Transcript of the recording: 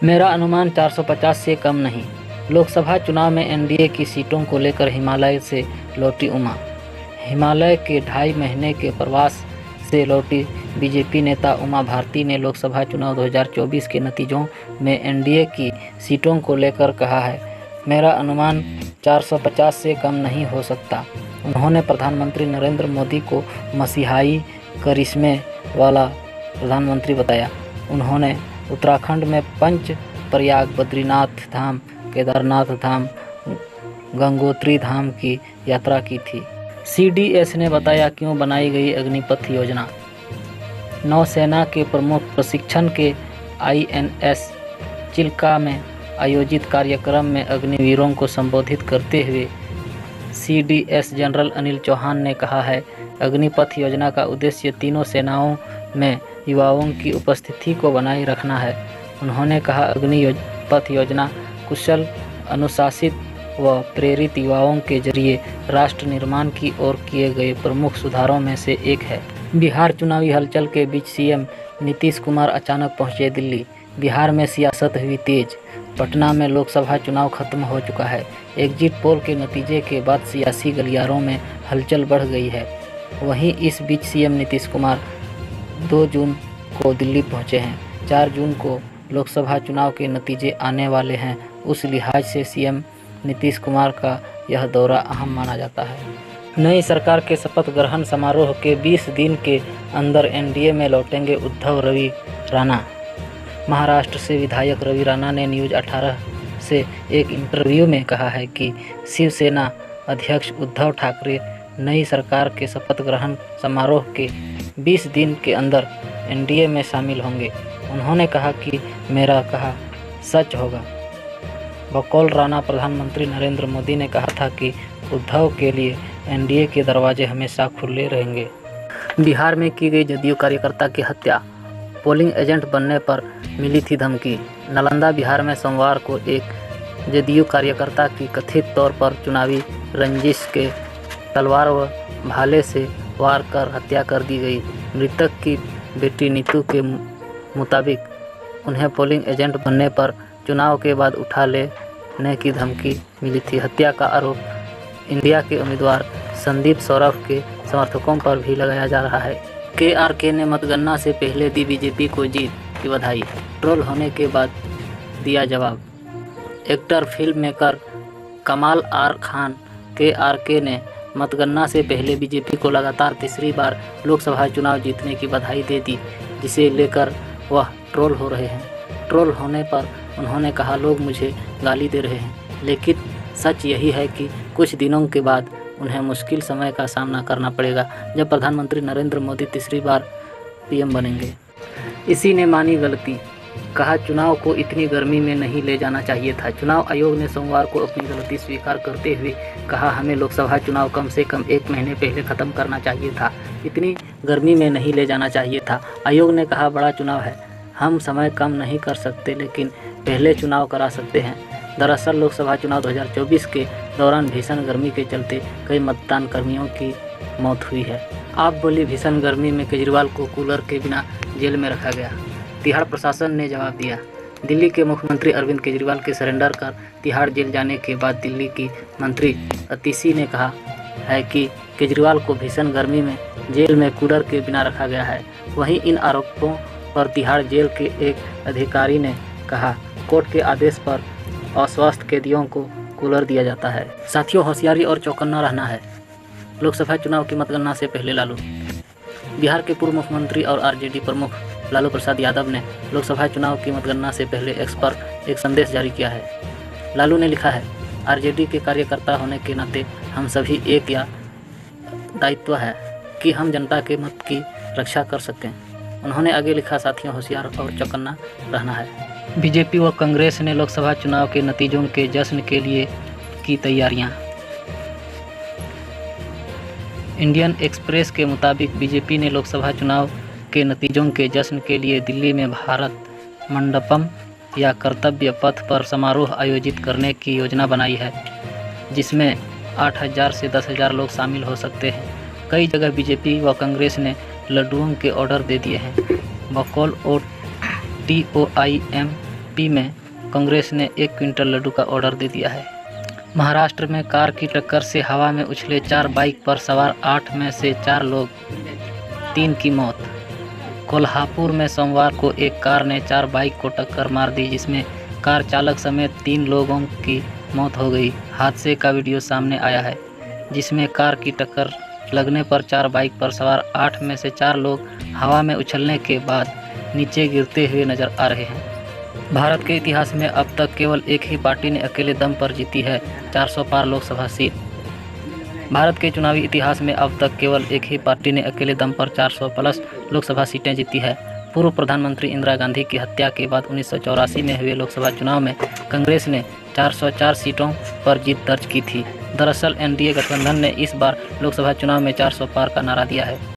मेरा अनुमान 450 से कम नहीं। लोकसभा चुनाव में एनडीए की सीटों को लेकर हिमालय से लौटी उमा। हिमालय के 2.5 महीने के प्रवास से लौटी बीजेपी नेता उमा भारती ने लोकसभा चुनाव 2024 के नतीजों में एनडीए की सीटों को लेकर कहा है, मेरा अनुमान 450 से कम नहीं हो सकता। उन्होंने प्रधानमंत्री नरेंद्र मोदी को मसीहाई करिश्मे वाला प्रधानमंत्री बताया। उन्होंने उत्तराखंड में पंच प्रयाग, बद्रीनाथ धाम, केदारनाथ धाम, गंगोत्री धाम की यात्रा की थी। सीडीएस ने बताया क्यों बनाई गई अग्निपथ योजना। नौसेना के प्रमुख प्रशिक्षण के आईएनएस चिल्का में आयोजित कार्यक्रम में अग्निवीरों को संबोधित करते हुए सीडीएस जनरल अनिल चौहान ने कहा है, अग्निपथ योजना का उद्देश्य तीनों सेनाओं में युवाओं की उपस्थिति को बनाए रखना है। उन्होंने कहा, अग्निपथ योजना कुशल, अनुशासित व प्रेरित युवाओं के जरिए राष्ट्र निर्माण की ओर किए गए प्रमुख सुधारों में से एक है। बिहार चुनावी हलचल के बीच सीएम नीतीश कुमार अचानक पहुंचे दिल्ली। बिहार में सियासत हुई तेज। पटना में लोकसभा चुनाव खत्म हो चुका है। एग्जिट पोल के नतीजे के बाद सियासी गलियारों में हलचल बढ़ गई है। वहीं इस बीच सीएम नीतीश कुमार 2 जून को दिल्ली पहुंचे हैं। 4 जून को लोकसभा चुनाव के नतीजे आने वाले हैं। उस लिहाज से सीएम नीतीश कुमार का यह दौरा अहम माना जाता है। नई सरकार के शपथ ग्रहण समारोह के 20 दिन के अंदर एनडीए में लौटेंगे उद्धव रवि राणा। महाराष्ट्र से विधायक रवि राणा ने न्यूज़ 18 से एक इंटरव्यू में कहा है कि शिवसेना अध्यक्ष उद्धव ठाकरे नई सरकार के शपथ ग्रहण समारोह के 20 दिन के अंदर एनडीए में शामिल होंगे। उन्होंने कहा कि मेरा कहा सच होगा। बकौल राणा प्रधानमंत्री नरेंद्र मोदी ने कहा था कि उद्धव के लिए एनडीए के दरवाजे हमेशा खुले रहेंगे। बिहार में की गई जदयू कार्यकर्ता की हत्या, पोलिंग एजेंट बनने पर मिली थी धमकी। नालंदा बिहार में सोमवार को एक जदयू कार्यकर्ता की कथित तौर पर चुनावी रंजिश के तलवार व भाले से वार कर हत्या कर दी गई। मृतक की बेटी नीतू के मुताबिक उन्हें पोलिंग एजेंट बनने पर चुनाव के बाद उठा लेने की धमकी मिली थी। हत्या का आरोप इंडिया के उम्मीदवार संदीप सौरभ के समर्थकों पर भी लगाया जा रहा है। केआरके ने मतगणना से पहले दी बीजेपी को जीत की बधाई। ट्रोल होने के बाद दिया जवाब। एक्टर फिल्म मेकर कमाल आर खान केआरके ने मतगणना से पहले बीजेपी को लगातार तीसरी बार लोकसभा चुनाव जीतने की बधाई दे दी, जिसे लेकर वह ट्रोल हो रहे हैं। ट्रोल होने पर उन्होंने कहा, लोग मुझे गाली दे रहे हैं, लेकिन सच यही है कि कुछ दिनों के बाद उन्हें मुश्किल समय का सामना करना पड़ेगा जब प्रधानमंत्री नरेंद्र मोदी तीसरी बार पीएम बनेंगे। इसी ने मानी गलती। कहा, चुनाव को इतनी गर्मी में नहीं ले जाना चाहिए था। चुनाव आयोग ने सोमवार को अपनी गलती स्वीकार करते हुए कहा, हमें लोकसभा चुनाव कम से कम 1 महीने पहले ख़त्म करना चाहिए था। इतनी गर्मी में नहीं ले जाना चाहिए था। आयोग ने कहा, बड़ा चुनाव है, हम समय कम नहीं कर सकते, लेकिन पहले चुनाव करा सकते हैं। दरअसल लोकसभा चुनाव 2024 के दौरान भीषण गर्मी के चलते कई मतदान कर्मियों की मौत हुई है। आप बोली, भीषण गर्मी में केजरीवाल को कूलर के बिना जेल में रखा गया। तिहाड़ प्रशासन ने जवाब दिया। दिल्ली के मुख्यमंत्री अरविंद केजरीवाल के सरेंडर कर तिहाड़ जेल जाने के बाद दिल्ली की मंत्री अतिशी ने कहा है कि केजरीवाल को भीषण गर्मी में जेल में कूलर के बिना रखा गया है। वहीं इन आरोपों पर तिहाड़ जेल के एक अधिकारी ने कहा, कोर्ट के आदेश पर अस्वस्थ कैदियों को कूलर दिया जाता है। साथियों, होशियारी और चौकन्ना रहना है। लोकसभा चुनाव की मतगणना से पहले लालू। बिहार के पूर्व मुख्यमंत्री और आरजेडी प्रमुख लालू प्रसाद यादव ने लोकसभा चुनाव की मतगणना से पहले एक्स पर एक संदेश जारी किया है। लालू ने लिखा है, आरजेडी के कार्यकर्ता होने के नाते हम सभी एक या दायित्व है कि हम जनता के मत की रक्षा कर सकें। उन्होंने आगे लिखा, साथियों, होशियार और चौकन्ना रहना है। बीजेपी व कांग्रेस ने लोकसभा चुनाव के नतीजों के जश्न के लिए की तैयारियां। इंडियन एक्सप्रेस के मुताबिक बीजेपी ने लोकसभा चुनाव के नतीजों के जश्न के लिए दिल्ली में भारत मंडपम या कर्तव्य पथ पर समारोह आयोजित करने की योजना बनाई है, जिसमें 8,000 से 10,000 लोग शामिल हो सकते हैं। कई जगह बीजेपी व कांग्रेस ने लड्डुओं के ऑर्डर दे दिए हैं। बकौल TOIM यूपी में कांग्रेस ने 1 क्विंटल लड्डू का ऑर्डर दे दिया है। महाराष्ट्र में कार की टक्कर से हवा में उछले 4 बाइक पर सवार 8 में से 4 लोग, 3 की मौत। कोल्हापुर में सोमवार को एक कार ने 4 बाइक को टक्कर मार दी, जिसमें कार चालक समेत 3 लोगों की मौत हो गई। हादसे का वीडियो सामने आया है, जिसमें कार की टक्कर लगने पर 4 बाइक पर सवार 8 में से 4 लोग हवा में उछलने के बाद नीचे गिरते हुए नजर आ रहे हैं। भारत के इतिहास में अब तक केवल एक ही पार्टी ने अकेले दम पर जीती है 400 पार लोकसभा सीट। भारत के चुनावी इतिहास में अब तक केवल एक ही पार्टी ने अकेले दम पर 400 प्लस लोकसभा सीटें जीती है। पूर्व प्रधानमंत्री इंदिरा गांधी की हत्या के बाद 1984 में हुए लोकसभा चुनाव में कांग्रेस ने 404 सीटों पर जीत दर्ज की थी। दरअसल एनडीए गठबंधन ने इस बार लोकसभा चुनाव में 400 पार का नारा दिया है।